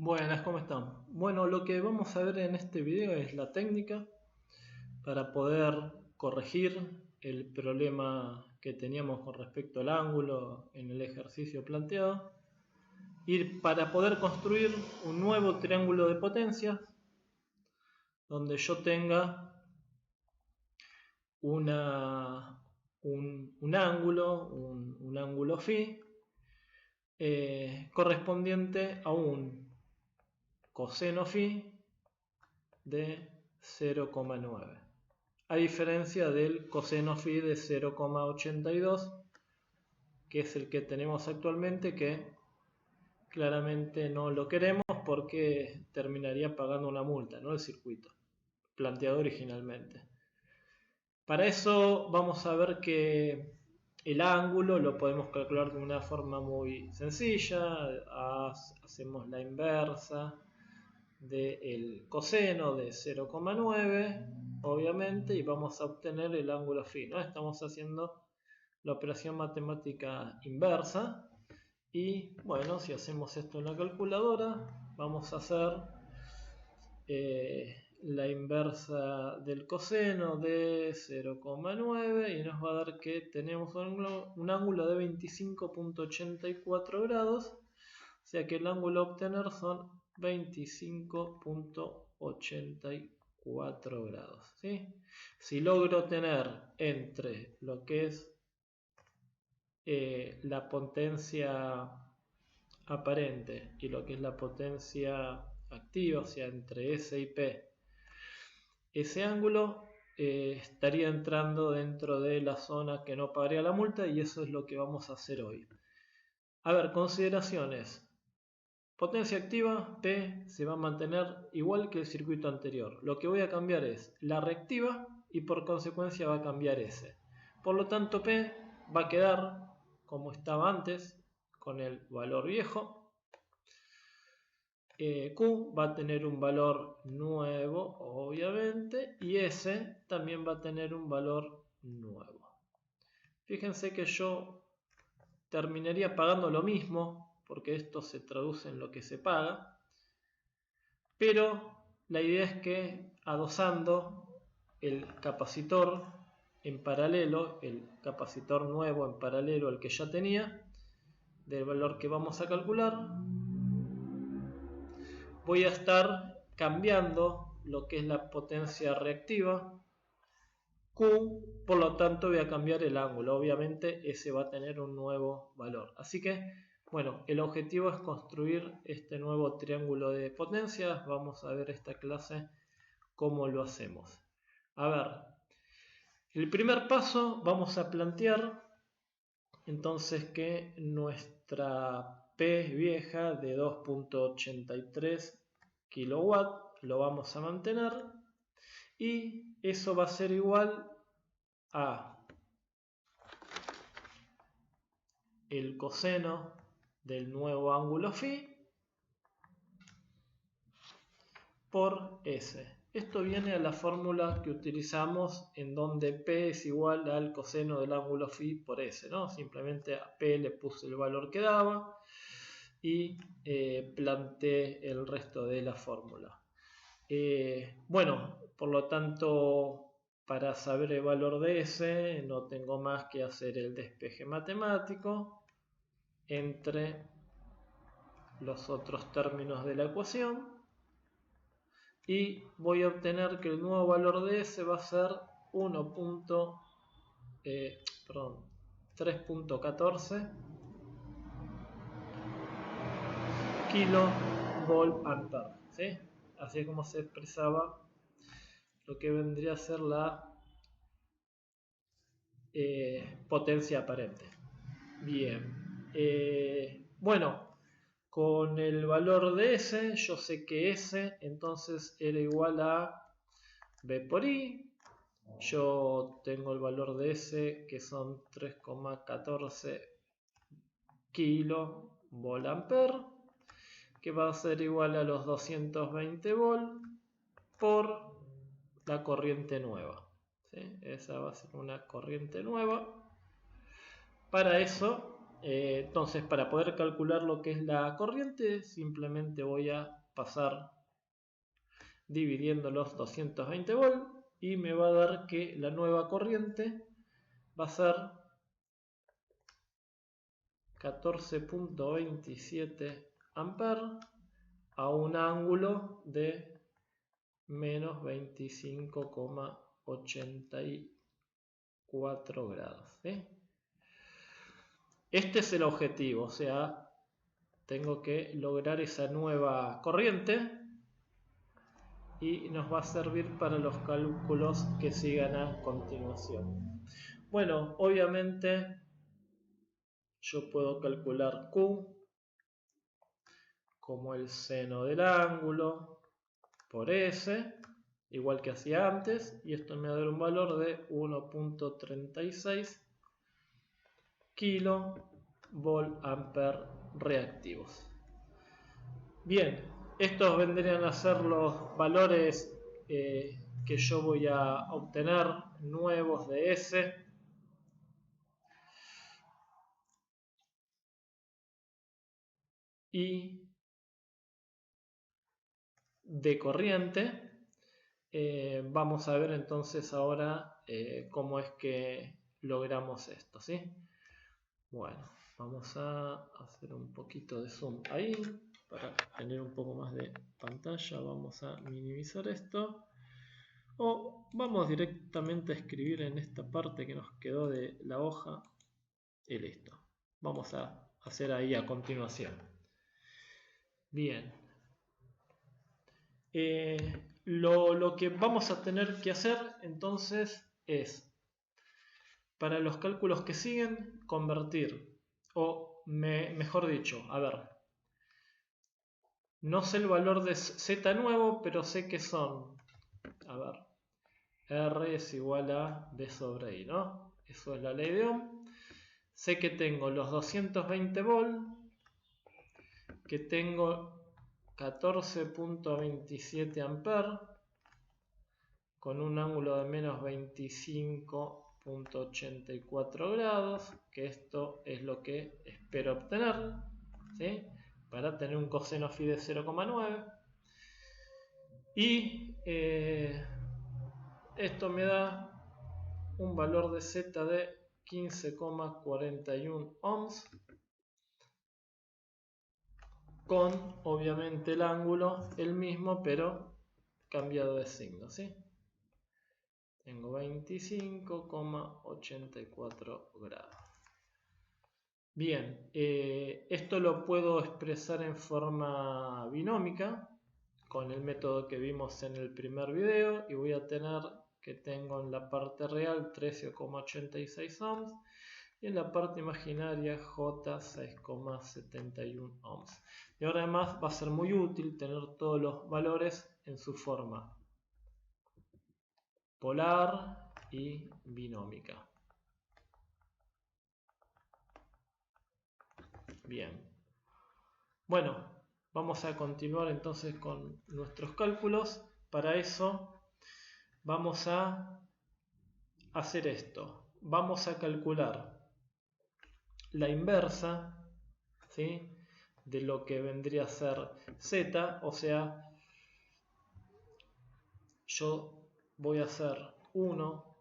Buenas, ¿cómo están? Bueno, lo que vamos a ver en este video es la técnica para poder corregir el problema que teníamos con respecto al ángulo en el ejercicio planteado y para poder construir un nuevo triángulo de potencias donde yo tenga un ángulo phi correspondiente a un coseno phi de 0,9, a diferencia del coseno phi de 0,82, que es el que tenemos actualmente, que claramente no lo queremos porque terminaría pagando una multa, ¿no? El circuito planteado originalmente. Para eso vamos a ver que el ángulo lo podemos calcular de una forma muy sencilla. Hacemos la inversa del coseno de 0,9, obviamente, y vamos a obtener el ángulo phi, ¿no? Estamos haciendo la operación matemática inversa. Y bueno, si hacemos esto en la calculadora, vamos a hacer la inversa del coseno de 0,9 y nos va a dar que tenemos un ángulo de 25,84 grados, o sea que el ángulo a obtener son 25,84 grados, ¿sí? Si logro tener entre lo que es la potencia aparente y lo que es la potencia activa, o sea, entre S y P, ese ángulo estaría entrando dentro de la zona que no pagaría la multa, y eso es lo que vamos a hacer hoy. A ver, consideraciones. Potencia activa, P, se va a mantener igual que el circuito anterior. Lo que voy a cambiar es la reactiva y por consecuencia va a cambiar S. Por lo tanto, P va a quedar como estaba antes, con el valor viejo. Q va a tener un valor nuevo, obviamente, y S también va a tener un valor nuevo. Fíjense que yo terminaría pagando lo mismo, porque esto se traduce en lo que se paga, pero la idea es que adosando el capacitor en paralelo, el capacitor nuevo en paralelo al que ya tenía, del valor que vamos a calcular, voy a estar cambiando lo que es la potencia reactiva, Q, por lo tanto voy a cambiar el ángulo, obviamente ese va a tener un nuevo valor. Así que, bueno, el objetivo es construir este nuevo triángulo de potencias. Vamos a ver esta clase cómo lo hacemos. A ver, el primer paso vamos a plantear entonces que nuestra P vieja de 2,83 kilowatt lo vamos a mantener, y eso va a ser igual a el coseno del nuevo ángulo phi por S. Esto viene a la fórmula que utilizamos en donde P es igual al coseno del ángulo phi por S, ¿no? Simplemente a P le puse el valor que daba y planteé el resto de la fórmula. Bueno, por lo tanto, para saber el valor de S no tengo más que hacer el despeje matemático entre los otros términos de la ecuación, y voy a obtener que el nuevo valor de S va a ser 3,14 kilovolt ampere, ¿sí? Así es como se expresaba lo que vendría a ser la potencia aparente. Bien, bueno, con el valor de S, yo sé que S entonces era igual a B por I. Yo tengo el valor de S que son 3,14 kilovolt ampere, que va a ser igual a los 220 volt por la corriente nueva, ¿sí? Esa va a ser una corriente nueva. Para eso Entonces, para poder calcular lo que es la corriente, simplemente voy a pasar dividiendo los 220 volt y me va a dar que la nueva corriente va a ser 14.27 amperes a un ángulo de menos 25,84 grados. ¿Sí? Este es el objetivo, o sea, tengo que lograr esa nueva corriente y nos va a servir para los cálculos que sigan a continuación. Bueno, obviamente yo puedo calcular Q como el seno del ángulo por S, igual que hacía antes, y esto me va a dar un valor de 1.36 kV/A reactivos. Bien, estos vendrían a ser los valores que yo voy a obtener nuevos de S. Y de corriente. Vamos a ver entonces ahora cómo es que logramos esto, ¿sí? Bueno, vamos a hacer un poquito de zoom ahí para tener un poco más de pantalla. Vamos a minimizar esto o vamos directamente a escribir en esta parte que nos quedó de la hoja y listo. Vamos a hacer ahí a continuación. Bien. Lo que vamos a tener que hacer entonces es, para los cálculos que siguen, convertir, o mejor dicho, a ver, no sé el valor de z nuevo, pero sé que son, a ver, R es igual a B sobre I, ¿no? Eso es la ley de Ohm. Sé que tengo los 220 volt, que tengo 14.27 amperes con un ángulo de menos 25.84 grados, que esto es lo que espero obtener, ¿sí? Para tener un coseno phi de 0,9. Y esto me da un valor de Z de 15,41 ohms, con obviamente el ángulo el mismo, pero cambiado de signo, ¿sí? Tengo 25,84 grados. Bien, esto lo puedo expresar en forma binómica con el método que vimos en el primer video, y voy a tener que tengo en la parte real 13,86 ohms y en la parte imaginaria J 6,71 ohms. Y ahora además va a ser muy útil tener todos los valores en su forma polar y binómica. Bien. Bueno, vamos a continuar entonces con nuestros cálculos. Para eso vamos a hacer esto. Vamos a calcular la inversa, ¿sí?, de lo que vendría a ser Z, o sea, yo voy a hacer 1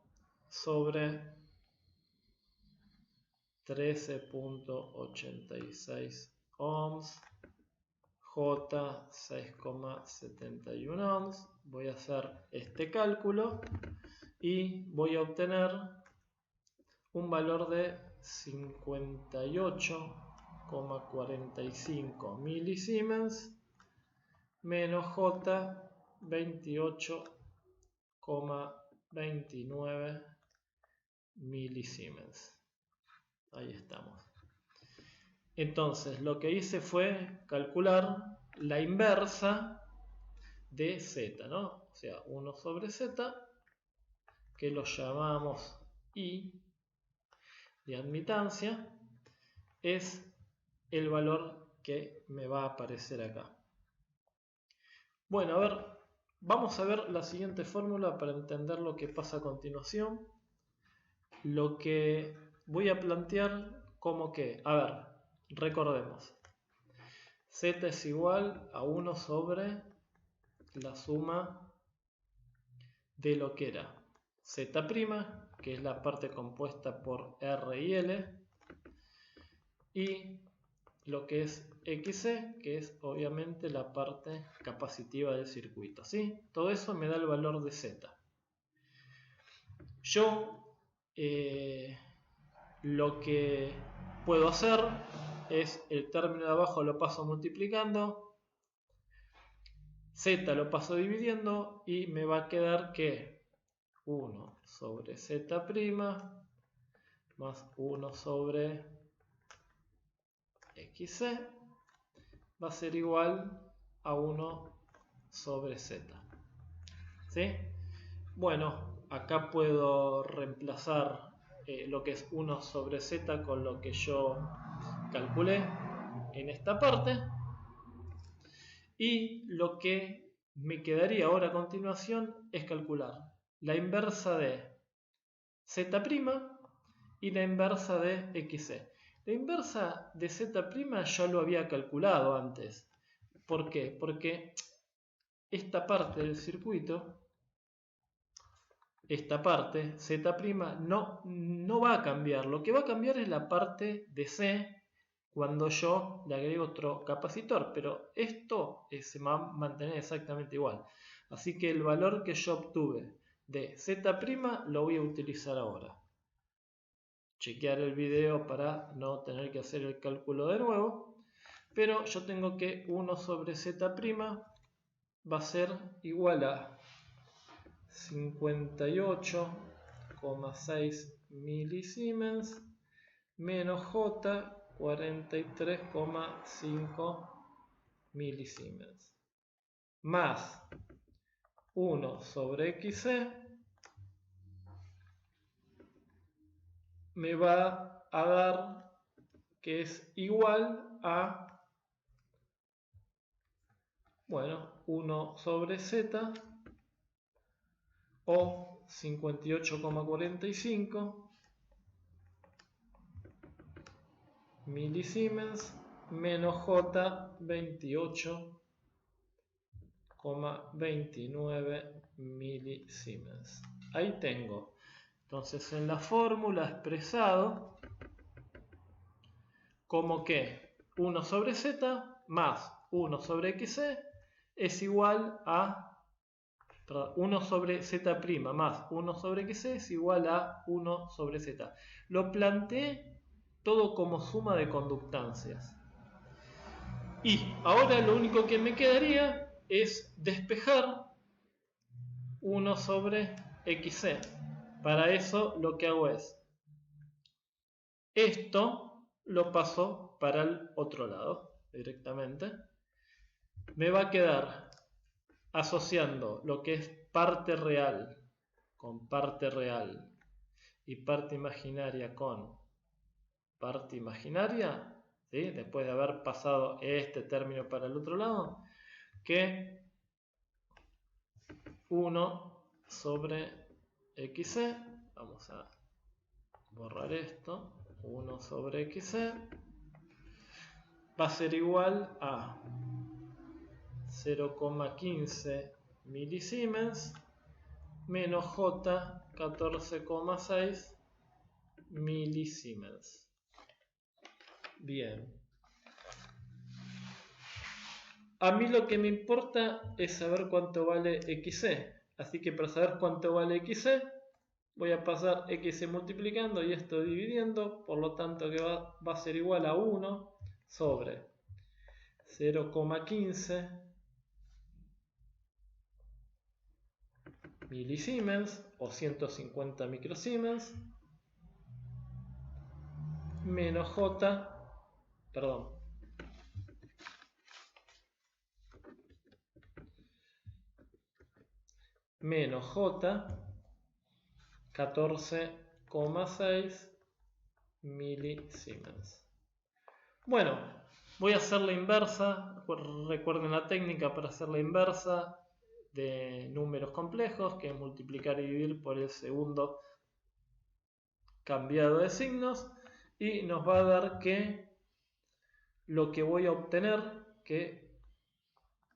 sobre 13.86 ohms, J 6,71 ohms. Voy a hacer este cálculo y voy a obtener un valor de 58,45 milisiemens menos J 28,29 milisiemens. Ahí estamos. Entonces lo que hice fue calcular la inversa de Z, ¿no? O sea, 1 sobre Z, que lo llamamos I de admitancia, es el valor que me va a aparecer acá. Bueno, a ver, vamos a ver la siguiente fórmula para entender lo que pasa a continuación. Lo que voy a plantear como que, a ver, recordemos. Z es igual a 1 sobre la suma de lo que era Z', que es la parte compuesta por R y L, y lo que es XC, que es obviamente la parte capacitiva del circuito, ¿sí? Todo eso me da el valor de Z. Yo lo que puedo hacer es el término de abajo lo paso multiplicando, Z lo paso dividiendo y me va a quedar que 1 sobre Z' más 1 sobre XC va a ser igual a 1 sobre Z. ¿Sí? Bueno, acá puedo reemplazar lo que es 1 sobre Z con lo que yo calculé en esta parte. Y lo que me quedaría ahora a continuación es calcular la inversa de Z' y la inversa de XC. La inversa de Z' ya lo había calculado antes. ¿Por qué? Porque esta parte del circuito, esta parte, Z' no va a cambiar. Lo que va a cambiar es la parte de C cuando yo le agrego otro capacitor, pero esto se va a mantener exactamente igual. Así que el valor que yo obtuve de Z' lo voy a utilizar ahora. Chequear el video para no tener que hacer el cálculo de nuevo, pero yo tengo que 1 sobre Z' va a ser igual a 58,6 milisiemens menos J 43,5 milisiemens más 1 sobre XC me va a dar que es igual a 1 sobre Z o 58,45 milisiemens menos J 28,29 milisiemens. Ahí tengo. Entonces en la fórmula expresado como que 1 sobre Z más 1 sobre XC es igual a 1 sobre Z' más 1 sobre XC es igual a 1 sobre Z. Lo planteé todo como suma de conductancias. Y ahora lo único que me quedaría es despejar 1 sobre XC. Para eso lo que hago es esto lo paso para el otro lado directamente. Me va a quedar asociando lo que es parte real con parte real y parte imaginaria con parte imaginaria, ¿sí? Después de haber pasado este término para el otro lado, que 1 sobre XC, vamos a borrar esto, 1 sobre XC va a ser igual a 0,15 milisiemens menos J 14,6 milisiemens. Bien. A mí lo que me importa es saber cuánto vale XC. Así que para saber cuánto vale XC, voy a pasar XC multiplicando y esto dividiendo. Por lo tanto que va a ser igual a 1 sobre 0,15 milisiemens o 150 microsiemens menos J, perdón, menos J 14,6 milisiemens. Bueno, voy a hacer la inversa. Recuerden la técnica para hacer la inversa de números complejos, que es multiplicar y dividir por el segundo cambiado de signos. y nos va a dar que lo que voy a obtener, que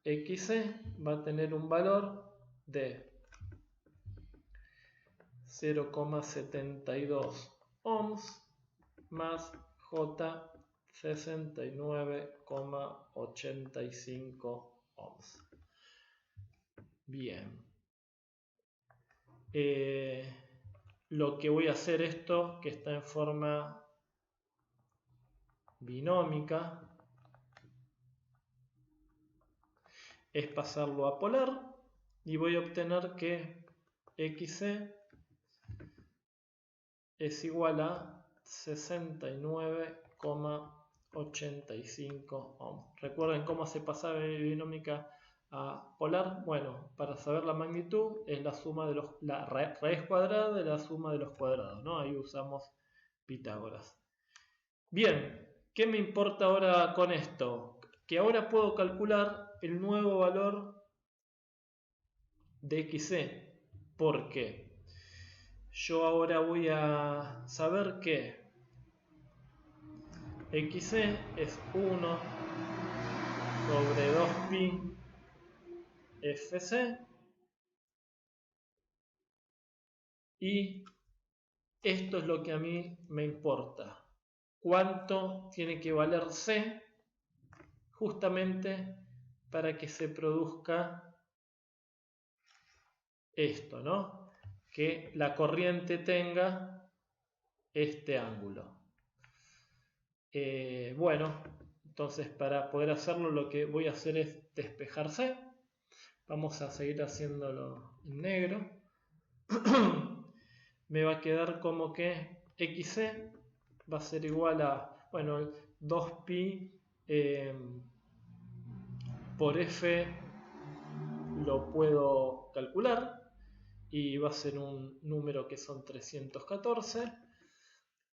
XC va a tener un valor de 0,72 ohms más J 69,85 ohms. Bien. Lo que voy a hacer esto, que está en forma binómica, es pasarlo a polar y voy a obtener que XC es igual a 69,85 ohms. ¿Recuerden cómo se pasaba de binómica a polar? Bueno, para saber la magnitud es la suma de la raíz cuadrada de la suma de los cuadrados, ¿no? Ahí usamos Pitágoras. Bien, ¿qué me importa ahora con esto? Que ahora puedo calcular el nuevo valor de XC. ¿Por qué? Yo ahora voy a saber que XC es 1 sobre 2pi FC y esto es lo que a mí me importa. ¿Cuánto tiene que valer C justamente para que se produzca esto, ¿no? Que la corriente tenga este ángulo. Bueno, entonces para poder hacerlo lo que voy a hacer es despejar C. Vamos a seguir haciéndolo en negro. Me va a quedar como que XC va a ser igual a, bueno, 2pi por F lo puedo calcular y va a ser un número que son 314,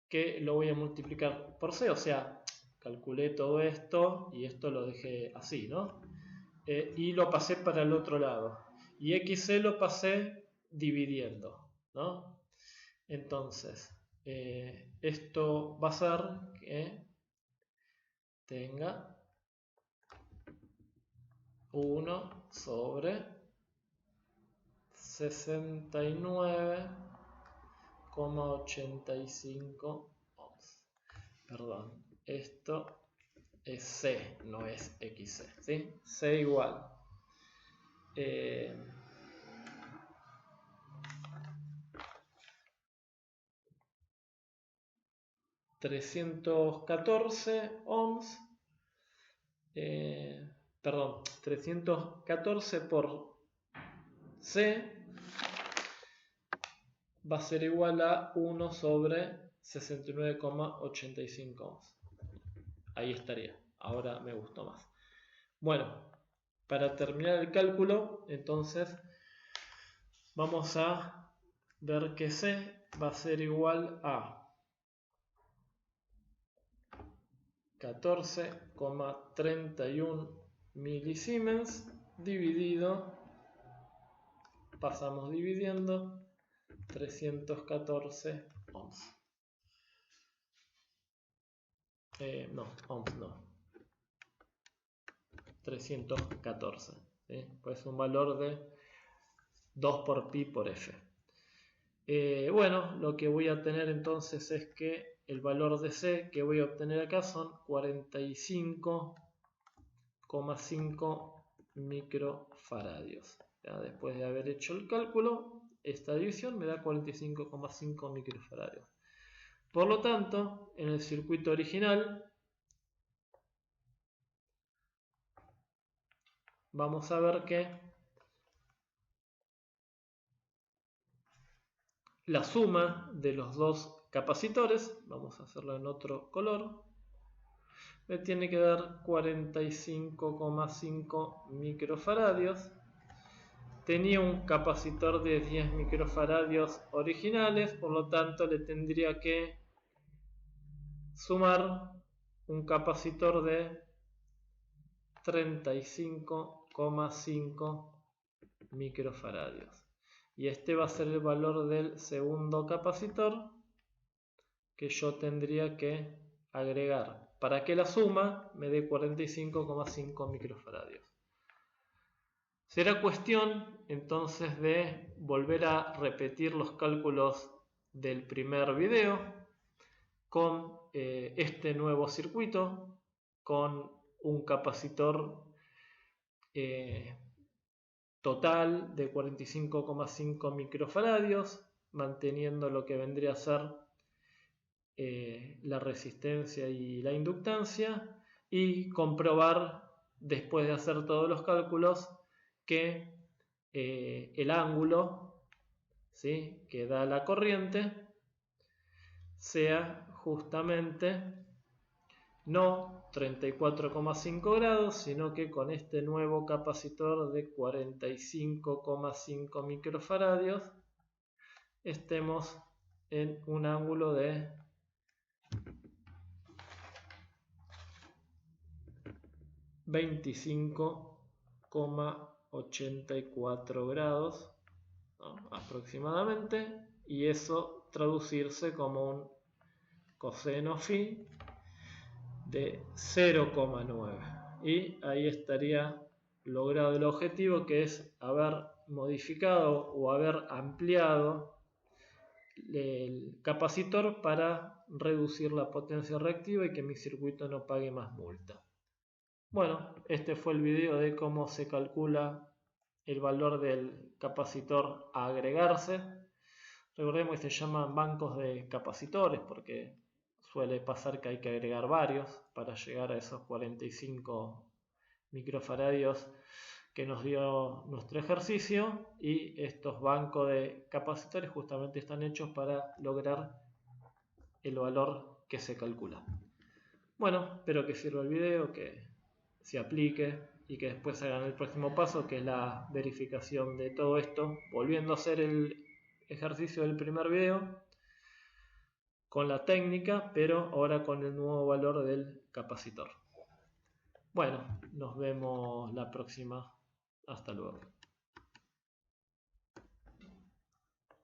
que lo voy a multiplicar por C, o sea, calculé todo esto y esto lo dejé así, ¿no? Y lo pasé para el otro lado. Y XC lo pasé dividiendo, ¿no? Entonces, esto va a ser que tenga 1 sobre 69,85 ohms. Perdón, esto es C, no es XC, ¿sí? C igual 314 ohms, perdón, 314 por C va a ser igual a 1 sobre 69,85 ohms. Ahí estaría. Ahora me gustó más. Bueno, para terminar el cálculo, entonces vamos a ver que C va a ser igual a 14,31 milisiemens dividido, pasamos dividiendo, 314 ohms. No, ohms no. 314. ¿Sí? Pues un valor de 2 por pi por F. Bueno, lo que voy a tener entonces es que el valor de C que voy a obtener acá son 45,5 microfaradios. ¿Ya? Después de haber hecho el cálculo, esta división me da 45,5 microfaradios. Por lo tanto, en el circuito original vamos a ver que la suma de los dos capacitores, vamos a hacerlo en otro color, me tiene que dar 45,5 microfaradios. Tenía un capacitor de 10 microfaradios originales, por lo tanto le tendría que sumar un capacitor de 35,5 microfaradios. Y este va a ser el valor del segundo capacitor, que yo tendría que agregar para que la suma me dé 45,5 microfaradios. Será cuestión entonces de volver a repetir los cálculos del primer video con este nuevo circuito, con un capacitor total de 45,5 microfaradios, manteniendo lo que vendría a ser la resistencia y la inductancia, y comprobar, después de hacer todos los cálculos, que el ángulo, ¿sí?, que da la corriente sea justamente no 34,5 grados, sino que con este nuevo capacitor de 45,5 microfaradios estemos en un ángulo de 25,84 grados, ¿no?, aproximadamente, y eso traducirse como un coseno phi de 0,9, y ahí estaría logrado el objetivo, que es haber modificado o haber ampliado el capacitor para reducir la potencia reactiva y que mi circuito no pague más multa. Bueno, este fue el video de cómo se calcula el valor del capacitor a agregarse. Recordemos que se llaman bancos de capacitores porque suele pasar que hay que agregar varios para llegar a esos 45 microfaradios que nos dio nuestro ejercicio, y estos bancos de capacitores justamente están hechos para lograr el valor que se calcula. Bueno, espero que sirva el video, que se aplique y que después hagan el próximo paso, que es la verificación de todo esto, volviendo a hacer el ejercicio del primer video con la técnica, pero ahora con el nuevo valor del capacitor. Bueno, nos vemos la próxima. Hasta luego.